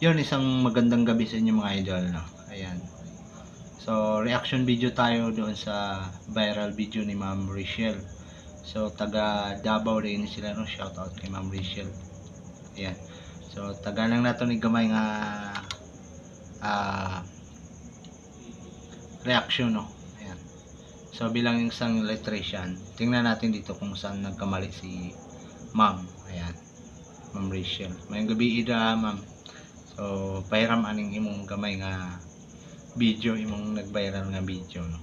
Yun, isang magandang gabi sa inyo mga idol, no? Ayan. So, reaction video tayo doon sa viral video ni Ma'am Rachel. So, taga Davao rin sila, no? Shout out kay Ma'am Rachel. Ayan. So, taga lang nato ni gamay nga reaction, no? Ayan. So, bilang isang electrician, tingnan natin dito kung saan nagkamali si Ma'am. Ayan. Ma'am Rachel. Mayang gabi ida, Ma'am. So, pahiram aning imong gamay nga video, imong nag-viral nga video, no?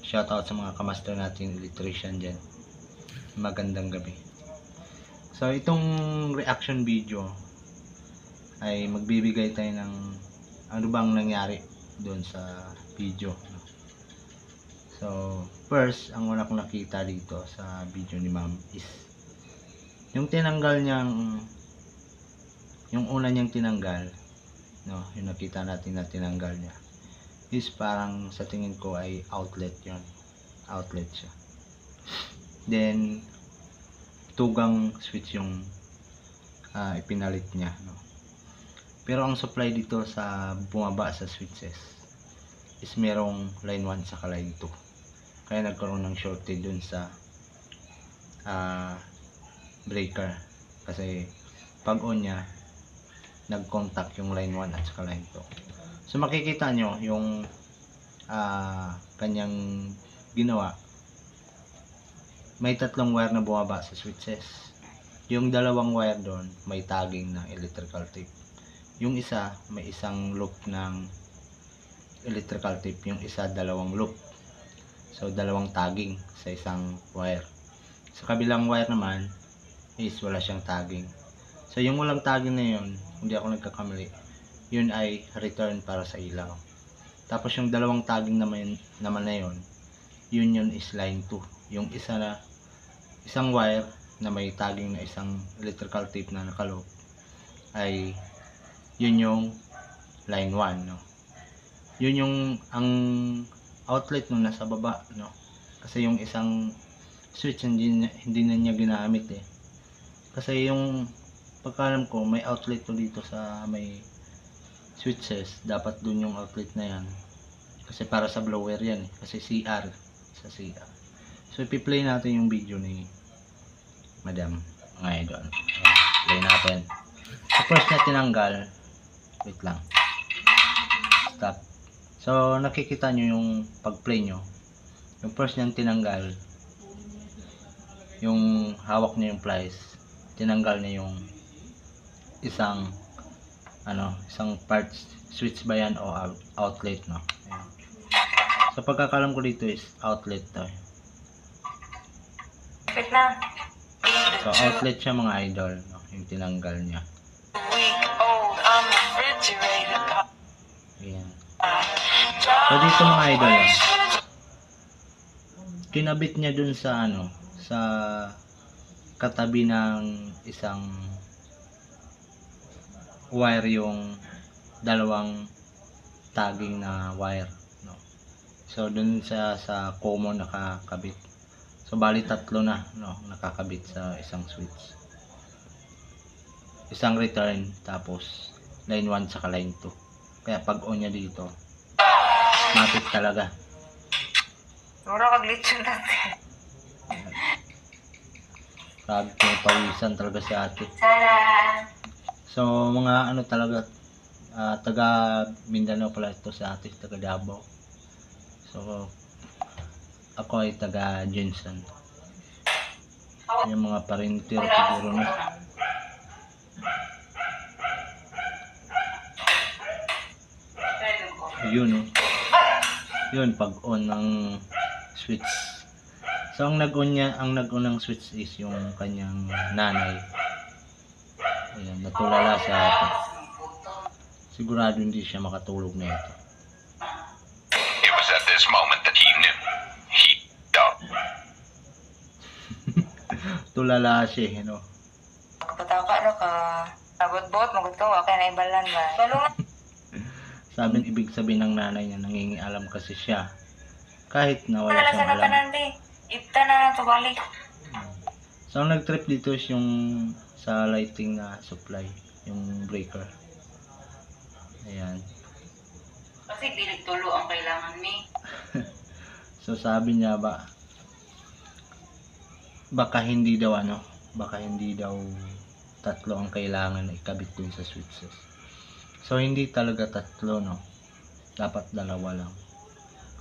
Shoutout sa mga kamaster natin electrician dyan. Magandang gabi. So, itong reaction video ay magbibigay tayo ng ano bang nangyari doon sa video, no? So, first, ang una kong nakita dito sa video ni Ma'am is yung tinanggal niyang yung una niyang tinanggal, no, yung nakita natin na tinanggal niya is parang sa tingin ko ay outlet yon, outlet siya. Then tugang switch yung ipinalit niya, no. Pero ang supply dito sa bumaba sa switches is merong line 1 sa line 2, kaya nagkaroon ng shortage dun sa breaker, kasi pag on niya nag-contact yung line 1 at saka line 2. So makikita nyo yung kanyang ginawa, may tatlong wire na bumaba sa switches. Yung dalawang wire doon may tagging ng electrical tape, yung isa may isang loop ng electrical tape, yung isa dalawang loop. So dalawang tagging sa isang wire. Sa kabilang wire naman is wala siyang tagging. So yung walang tagging na yun, hindi ako nagkakamali, yun ay return para sa ilaw. Tapos yung dalawang tagging naman na yun is line 2. Yung isang wire na may tagging na isang electrical tape na nakaloop ay yun yung line 1, no. Yun yung ang outlet no nasa baba, no. Kasi yung isang switch hindi na niya ginamit eh. Kasi yung pagkalam ko may outlet to dito sa may switches, dapat dun yung outlet na yan, kasi para sa blower yan eh, kasi CR, sa CR. So ipi-play natin yung video ni Madam mga idol. Play natin. So first na tinanggal, wait lang, stop. So nakikita nyo yung pag-play nyo, yung first niyang tinanggal, yung hawak niya yung plies, tinanggal niya yung isang parts switch ba yan o outlet, no. Ayan. So pagkakalam ko dito is outlet to. So outlet siya mga idol, no, yung tinanggal niya. Ayan. So dito mga idol, kinabit niya dun sa sa katabi ng isang wire yung dalawang tagging na wire, no. So dun sa common nakakabit. So bali tatlo na, no, nakakabit sa isang switch. Isang return tapos line 1 saka line 2. Kaya pag on niya dito, matik talaga. Mura kag-glitch natin. Grabe, pawisan talaga si ate. Sana. So mga talaga, taga Mindanao pala ito si ate, taga Davao. So ako ay taga Jensen. Yung mga parintir siguro na. Yun, yun pag on ng switch. So ang nag-on ng switch is yung kanyang nanay. Ayan, natulala sa atin. Sigurado hindi siya makatulog na ito. It was at this moment that he knew. Tulala siya, no. Kapataw ka ka. Abot-bot, magutaw. Okay na ibalan ba? Tulungan. Sabi, ibig sabihin ng nanay niya, nangingialam kasi siya. Kahit na wala siyang Sana alam. tanandi. Ipta na to balik. So ang nag-trip dito is yung sa lighting na supply, yung breaker. Ayan. Kasi dili tulo ang kailangan mi. So sabi niya baka hindi daw tatlo ang kailangan na ikabit dun sa switches. So hindi talaga tatlo, no. Dapat dalawa lang.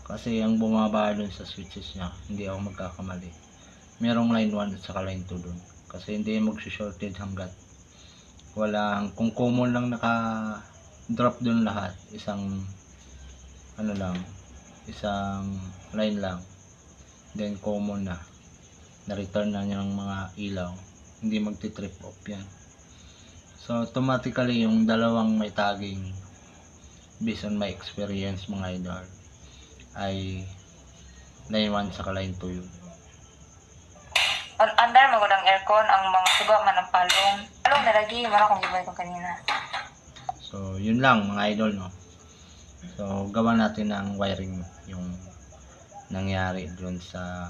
Kasi ang bumaba dun sa switches niya, hindi ako magkakamali, merong line 1 at saka line 2 dun. Kasi hindi mag-shorted hanggat walang, kung common lang naka drop dun lahat, isang line lang, then common na return na niya ng mga ilaw, hindi magti-trip off yan. So automatically yung dalawang may tagging, based on my experience mga idol, ay line 1 saka line 2 yun. Andar magudang aircon ang mga suga man ang palong. Palong na lagi man akong gibay ko kanina. So yun lang mga idol, no. So gawa natin ng wiring yung nangyari doon sa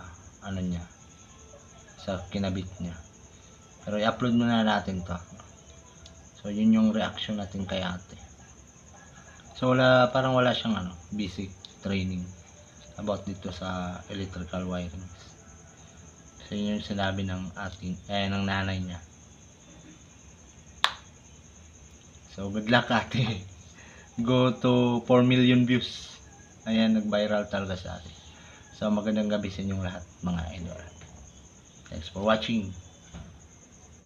sa kinabit niya. Pero i-upload muna natin to. So yun yung reaction natin kay ate. So parang wala siyang basic training about dito sa electrical wiring. So yun yung sinabi ng ng nanay niya. So good luck ate. Go to 4 million views. Ayan, nag-viral talaga sa atin. So magandang gabi sa inyong lahat mga idol. Thanks for watching.